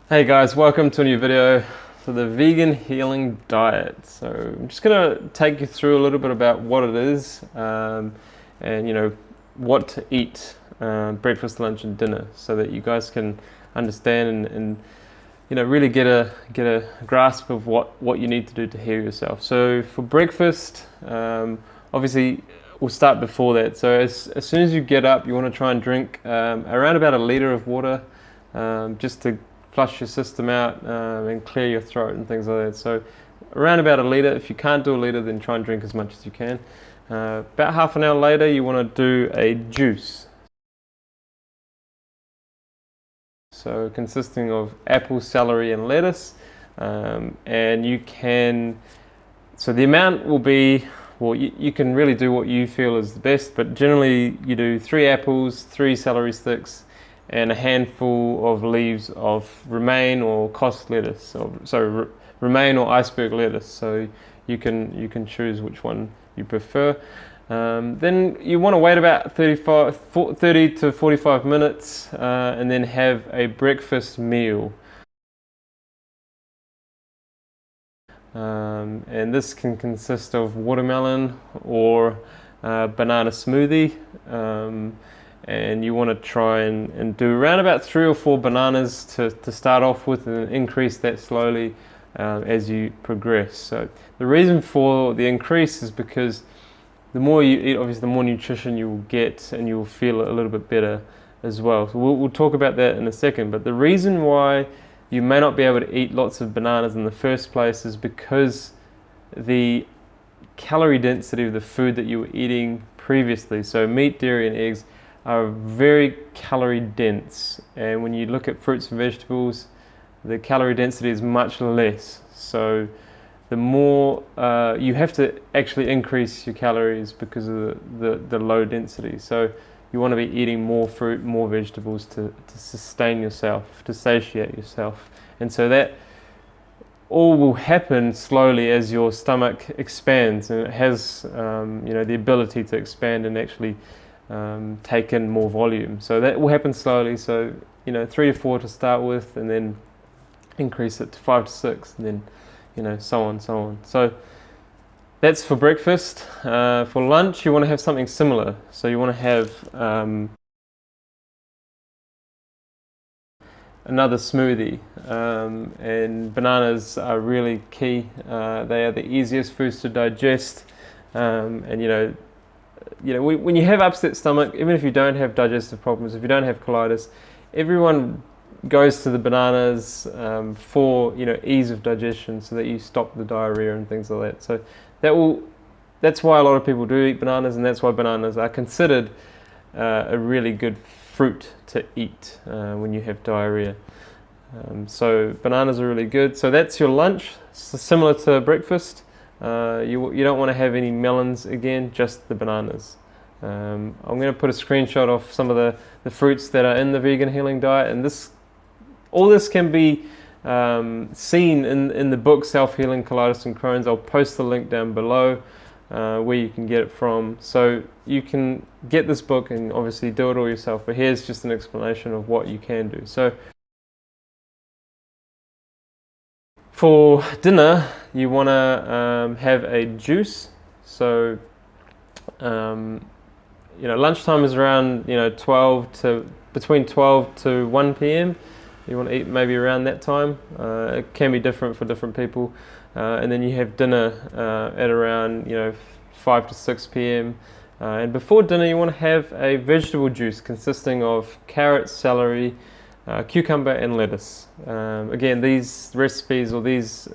Hey guys, welcome to a new video for the vegan healing diet. So I'm just going to take you through a little bit about what it is, and what to eat breakfast, lunch and dinner, so that you guys can understand and really get a grasp of what you need to do to heal yourself. So for breakfast, obviously we'll start before that. So as soon as you get up, you want to try and drink around about 1 liter of water, just to flush your system out and clear your throat and things like that. So around about 1 liter. If you can't do 1 liter, then try and drink as much as you can. About half an hour later, you want to do a juice. So consisting of apple, celery and lettuce. And you can, so the amount will be, well, you can really do what you feel is the best, but generally you do 3 apples, 3 celery sticks, and a handful of leaves of romaine or Cos lettuce. So romaine or iceberg lettuce. So you can choose which one you prefer. Then you want to wait about 30 to 45 minutes, and then have a breakfast meal. And this can consist of watermelon or banana smoothie. And you want to try and do around about 3 or 4 bananas to start off with, and increase that slowly as you progress. So the reason for the increase is because the more you eat, obviously the more nutrition you will get, and you will feel a little bit better as well. So we'll talk about that in a second. But the reason why you may not be able to eat lots of bananas in the first place is because the calorie density of the food that you were eating previously, so meat, dairy and eggs, are very calorie dense, and when you look at fruits and vegetables, the calorie density is much less. So the more you have to actually increase your calories because of the low density. So you want to be eating more fruit, more vegetables to sustain yourself, to satiate yourself. And so that all will happen slowly as your stomach expands, and it has the ability to expand and actually take in more volume. So that will happen slowly. So 3 to 4 to start with, and then increase it to 5 to 6, and then so on. So that's for breakfast. For lunch, you want to have something similar. So you want to have another smoothie, and bananas are really key. They are the easiest foods to digest, and when you have upset stomach, even if you don't have digestive problems, if you don't have colitis, everyone goes to the bananas for ease of digestion, so that you stop the diarrhea and things like that. So that's why a lot of people do eat bananas, and that's why bananas are considered a really good fruit to eat when you have diarrhea. So bananas are really good. So that's your lunch, so similar to breakfast. You don't want to have any melons again, just the bananas. I'm going to put a screenshot of some of the fruits that are in the vegan healing diet, and all this can be seen in the book Self-Healing Colitis and Crohn's. I'll post the link down below where you can get it from, so you can get this book and obviously do it all yourself. But here's just an explanation of what you can do. So for dinner, you want to have a juice. So lunchtime is around between 12 to 1 p.m. You want to eat maybe around that time. It can be different for different people. And then you have dinner at around 5 to 6 p.m. And before dinner, you want to have a vegetable juice consisting of carrot, celery, cucumber and lettuce. Again, these recipes or these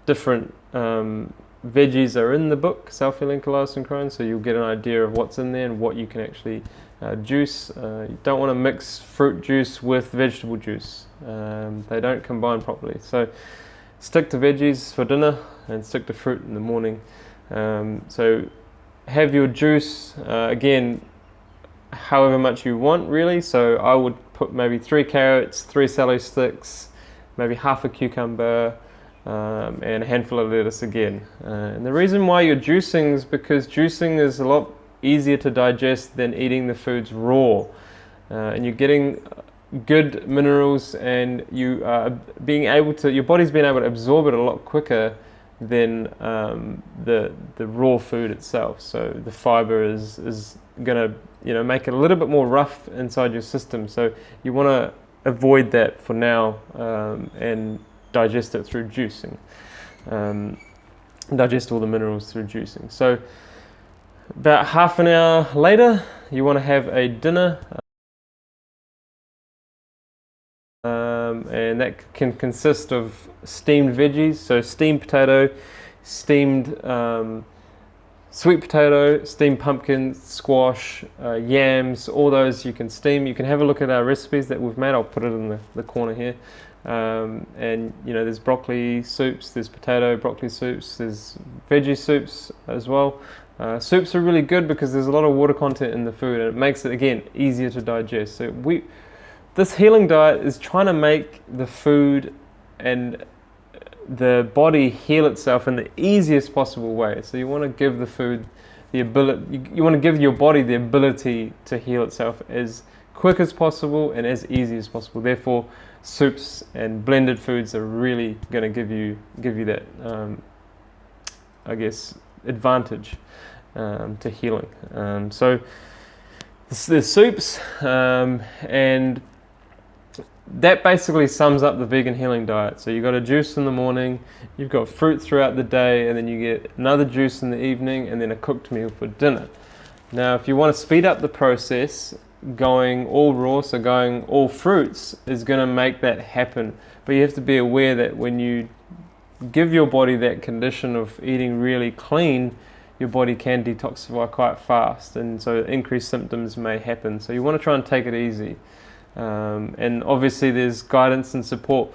different veggies are in the book Self-Healing Colitis and Crohn's, so you'll get an idea of what's in there and what you can actually juice. You don't want to mix fruit juice with vegetable juice. They don't combine properly. So stick to veggies for dinner and stick to fruit in the morning. So have your juice, again, however much you want really. So I would put maybe 3 carrots, 3 celery sticks, maybe half a cucumber, and a handful of lettuce again. And the reason why you're juicing is because juicing is a lot easier to digest than eating the foods raw. And you're getting good minerals, and you are being able to, your body's being able to absorb it a lot quicker than the raw food itself. So the fiber is going to make it a little bit more rough inside your system. So you want to avoid that for now, and digest it through juicing. Digest all the minerals through juicing. So about half an hour later, you want to have a dinner, and that can consist of steamed veggies, so steamed potato, steamed sweet potato, steamed pumpkin, squash, yams, all those you can steam. You can have a look at our recipes that we've made. I'll put it in the corner here. And there's broccoli soups, there's broccoli soups, there's veggie soups as well. Soups are really good because there's a lot of water content in the food, and it makes it, again, easier to digest. So this healing diet is trying to make the food and the body heal itself in the easiest possible way. So you want to give the food the ability, you want to give your body the ability to heal itself as quick as possible and as easy as possible. Therefore, soups and blended foods are really going to give you that, advantage to healing. So there's soups, and that basically sums up the vegan healing diet. So you've got a juice in the morning, you've got fruit throughout the day, and then you get another juice in the evening, and then a cooked meal for dinner. Now, if you want to speed up the process, going all raw, so going all fruits, is going to make that happen. But you have to be aware that when you give your body that condition of eating really clean, your body can detoxify quite fast, and so increased symptoms may happen. So you want to try and take it easy. And obviously there's guidance and support.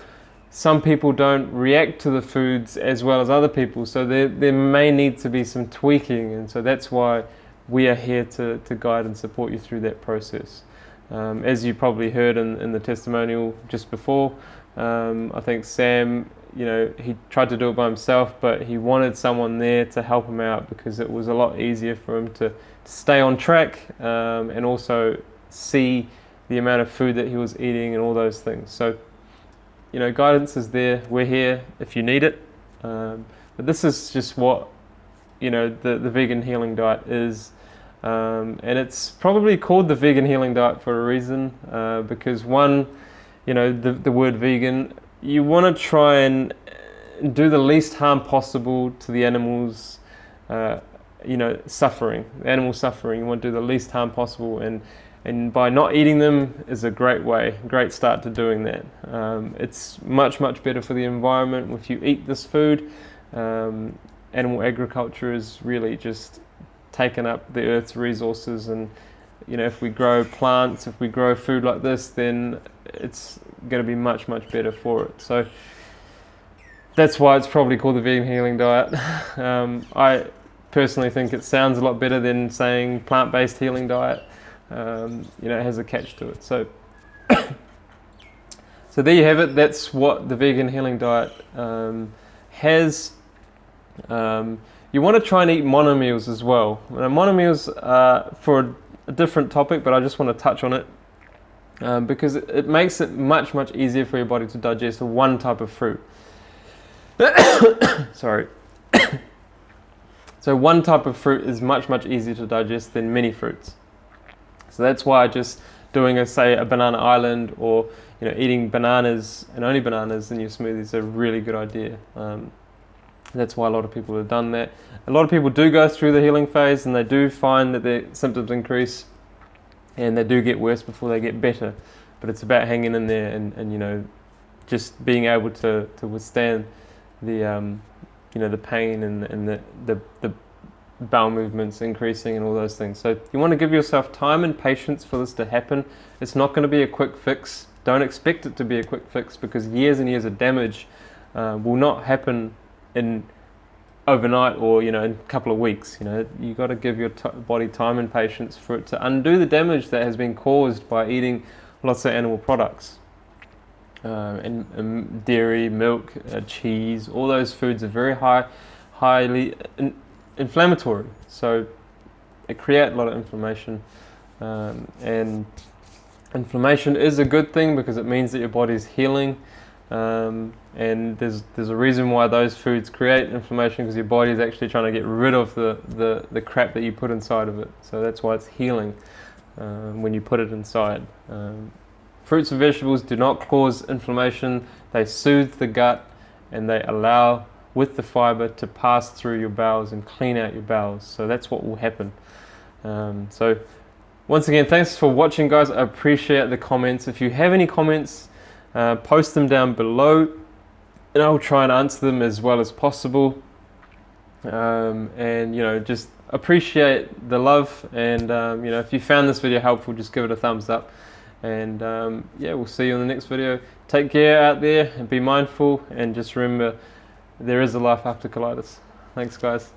Some people don't react to the foods as well as other people, so there may need to be some tweaking, and so that's why we are here to guide and support you through that process. As you probably heard in the testimonial just before, I think Sam, he tried to do it by himself, but he wanted someone there to help him out because it was a lot easier for him to stay on track, and also see the amount of food that he was eating and all those things. So, guidance is there. We're here if you need it. But this is just what, the vegan healing diet is. And it's probably called the vegan healing diet for a reason, because one, the word vegan, you want to try and do the least harm possible to the animals, suffering. The animal suffering, you want to do the least harm possible, and by not eating them is a great start to doing that. It's much better for the environment if you eat this food. Animal agriculture is really just taken up the earth's resources, and if we grow plants, if we grow food like this, then it's going to be much better for it. So that's why it's probably called the vegan healing diet. I personally think it sounds a lot better than saying plant-based healing diet. It has a catch to it. So so there you have it. That's what the vegan healing diet has. You want to try and eat monomeals as well. Now, monomeals are for a different topic, but I just want to touch on it because it makes it much easier for your body to digest one type of fruit. Sorry. So one type of fruit is much easier to digest than many fruits. So that's why just doing a banana island, or eating bananas and only bananas in your smoothies is a really good idea. That's why a lot of people have done that. A lot of people do go through the healing phase, and they do find that their symptoms increase, and they do get worse before they get better. But it's about hanging in there and just being able to withstand the the pain and the bowel movements increasing and all those things. So you want to give yourself time and patience for this to happen. It's not going to be a quick fix. Don't expect it to be a quick fix, because years and years of damage will not happen in overnight or in a couple of weeks. You got to give your body time and patience for it to undo the damage that has been caused by eating lots of animal products, and dairy, milk, cheese. All those foods are very highly inflammatory, so it creates a lot of inflammation, and Inflammation is a good thing because it means that your body's healing, and there's a reason why those foods create inflammation, because your body is actually trying to get rid of the crap that you put inside of it. So that's why it's healing when you put it inside. Fruits and vegetables do not cause inflammation. They soothe the gut, and they allow with the fiber to pass through your bowels and clean out your bowels. So that's what will happen. So once again, thanks for watching, guys. I appreciate the comments. If you have any comments, post them down below, and I'll try and answer them as well as possible. And just appreciate the love. And if you found this video helpful, just give it a thumbs up. And yeah, we'll see you in the next video. Take care out there and be mindful. And just remember, there is a life after colitis. Thanks, guys.